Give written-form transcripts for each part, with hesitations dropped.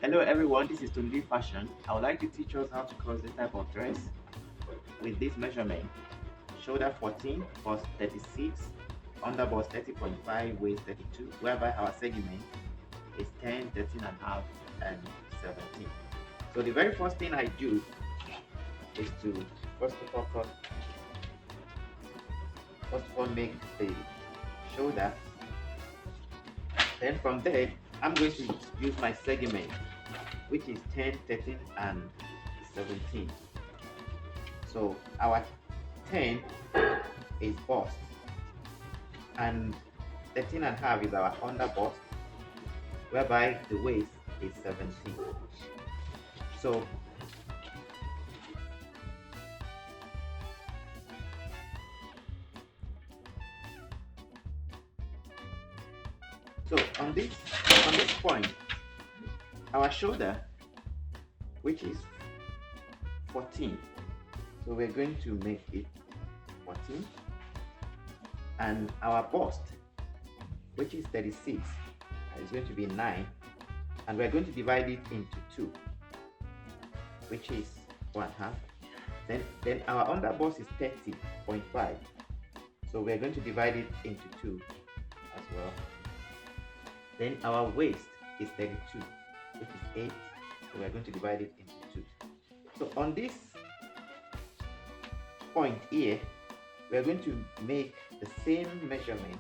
Hello everyone, this is Tonnydfashion. I would like to teach us how to cross this type of dress with this measurement. Shoulder 14, bust 36, under bust 30.5, waist 32, whereby our segment is 10, 13 and a half, and 17. So the very first thing I do is to first of all make the shoulder. Then from there, I'm going to use my segment, which is 10, 13 and 17. So our 10 is bust and 13 and a half is our under bust, whereby the waist is 17. So on this point, our shoulder, which is 14, so we're going to make it 14, and our bust, which is 36, is going to be 9, and we're going to divide it into 2, which is 1/2. Then our under bust is 30.5, so we're going to divide it into 2 as well. Then our waist is 32, which is 8, so we're going to divide it into 2. So on this point here, we're going to make the same measurement,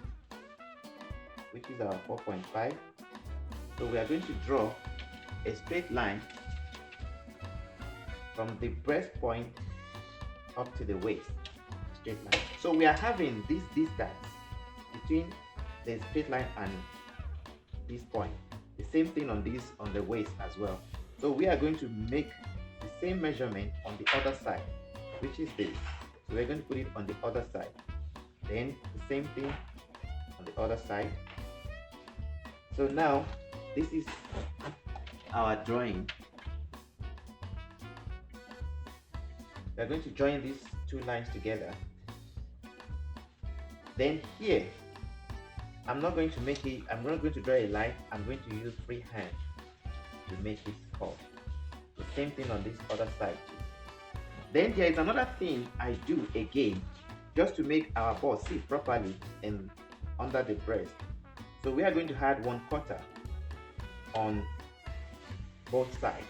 which is our 4.5. So we are going to draw a straight line from the breast point up to the waist, straight line. So we are having this distance between the straight line and this point. The same thing on the waist as well. So we are going to make the same measurement on the other side, which is this. So we're going to put it on the other side. Then the same thing on the other side. So now this is our drawing. We're going to join these two lines together. Then here, I'm not going to draw a line. I'm going to use free hand to make this curve. The same thing on this other side too. Then there is another thing I do again, just to make our bust sit properly and under the breast. So we are going to add 1/4 on both sides.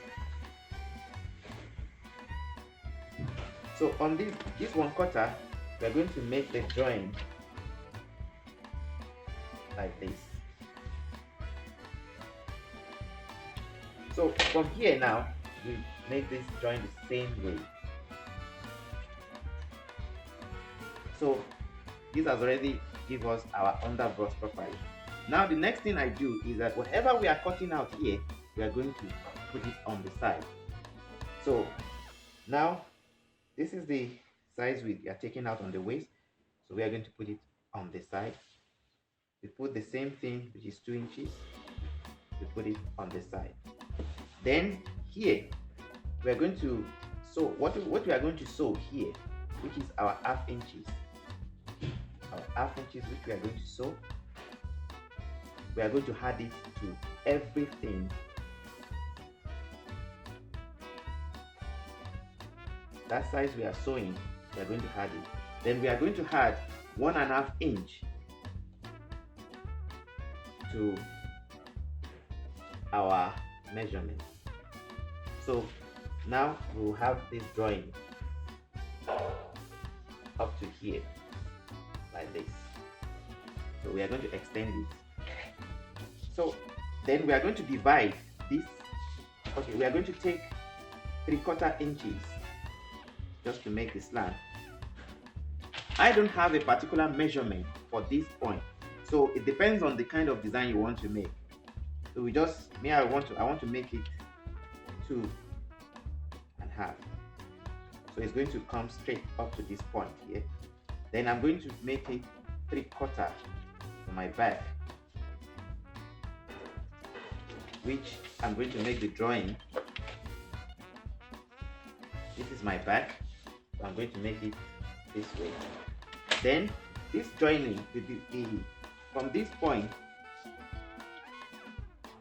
So on this 1/4, we are going to make the join like this. So from here now, we make this join the same way. So this has already given us our under bust properly. Now the next thing I do is that whatever we are cutting out here, we are going to put it on the side. So now this is the size we are taking out on the waist, so we are going to put it on the side. We put the same thing, which is 2 inches, we put it on the side. Then here we are going to sew what we are going to sew here, which is our 1/2 inches. Our 1/2 inches, which we are going to sew. We are going to add it to everything. That size we are sewing, we are going to add it. Then we are going to add 1.5 inch to our measurement. So now we will have this drawing up to here like this. So we are going to extend it. So then we are going to divide this. Okay, we are going to take 3/4 inches just to make the slant. I don't have a particular measurement for this point, so it depends on the kind of design you want to make. So I want to make it 2.5. So it's going to come straight up to this point here. Then I'm going to make it 3/4 for my back, which I'm going to make the drawing. This is my back, so I'm going to make it this way. Then this joining, from this point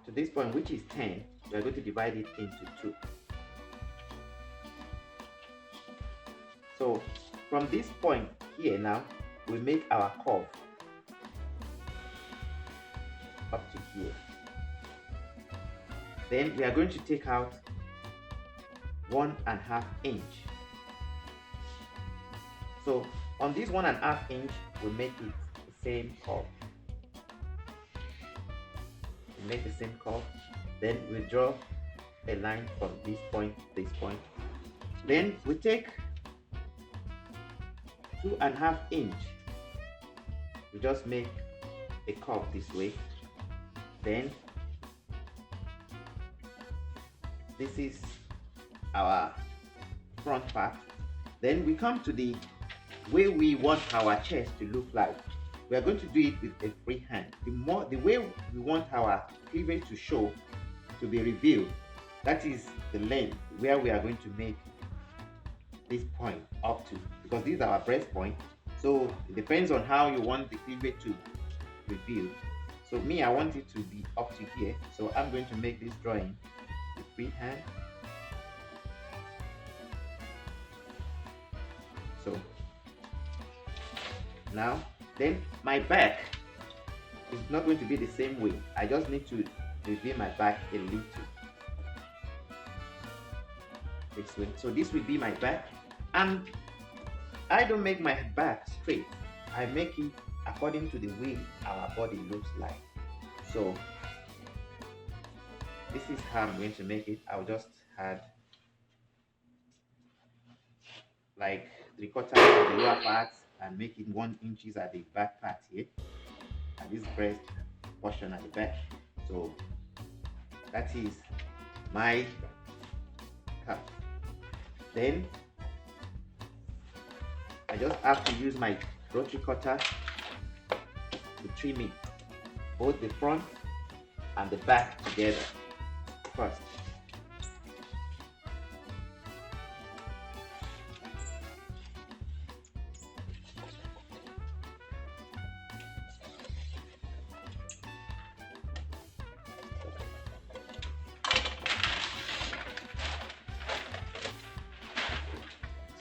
to this point, which is 10, we are going to divide it into two. So from this point here now, we make our curve up to here. Then we are going to take out 1.5 inch. So on this 1.5 inch, we make it the same curve. We make the same curve. Then we draw a line from this point to this point. Then we take 2.5 inch. We just make a curve this way. Then this is our front part. Then we come to the way we want our chest to look like. We are going to do it with a free hand. The way we want our cleavage to show, to be revealed, that is the length where we are going to make this point up to, because this is our breast point. So it depends on how you want the cleavage to reveal. So me, I want it to be up to here. So I'm going to make this drawing with free hand. So now, then my back is not going to be the same way. I just need to reveal my back a little this way. So this will be my back, and I don't make my back straight. I make it according to the way our body looks like. So this is how I'm going to make it. I'll just add like 3/4 of the lower part and make it 1 inch at the back part here, and this breast portion at the back. So that is my cap. Then I just have to use my rotary cutter to trim it, both the front and the back together first.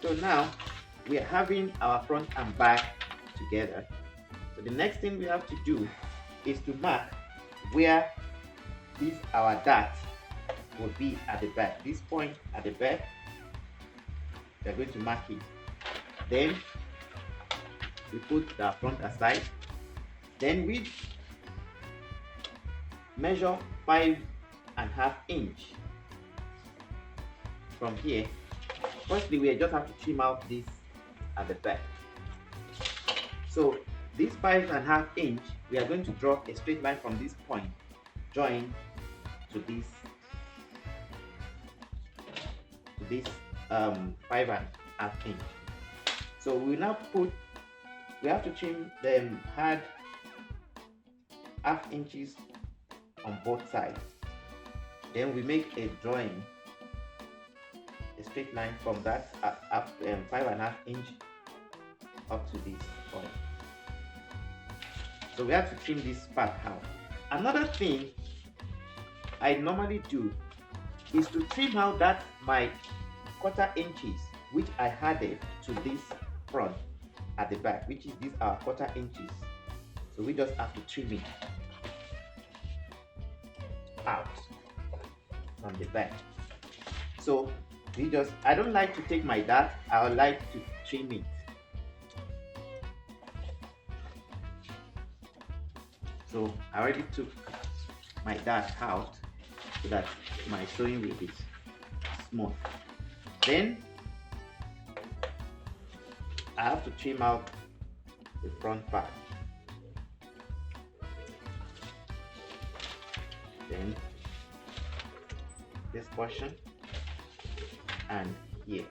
So now we are having our front and back together. So the next thing we have to do is to mark where this our dart will be at the back. This point at the back, we are going to mark it. Then we put the front aside. Then we measure 5.5 inch from here. Firstly, we just have to trim out this at the back. So this 5.5 inch, we are going to draw a straight line from this point, join to this 5.5 inch. So we now we have to trim them hard 1/2 inches on both sides. Then we make a drawing, a straight line from that 5.5 inch up to this point. So we have to trim this part out. Another thing I normally do is to trim out that my 1/4 inches which I added to this front at the back, which is these are 1/4 inches. So we just have to trim it out from the back. So I don't like to take my dart, I would like to trim it. So I already took my dart out so that my sewing will be smooth. Then I have to trim out the front part. Then this portion and here.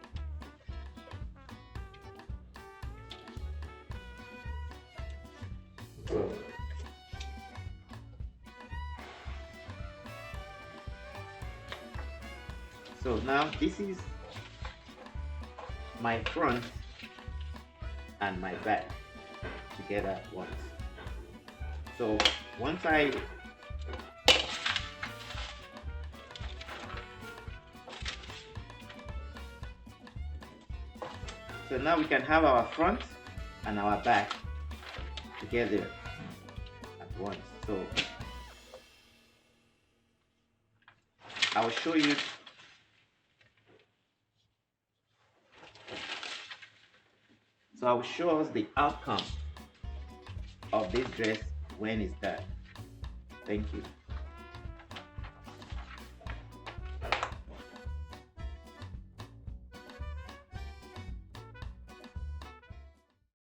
So now this is my front and my back together once. So once I So now we can have our front and our back together at once. So I will show you. So I will show us the outcome of this dress when it's done. Thank you.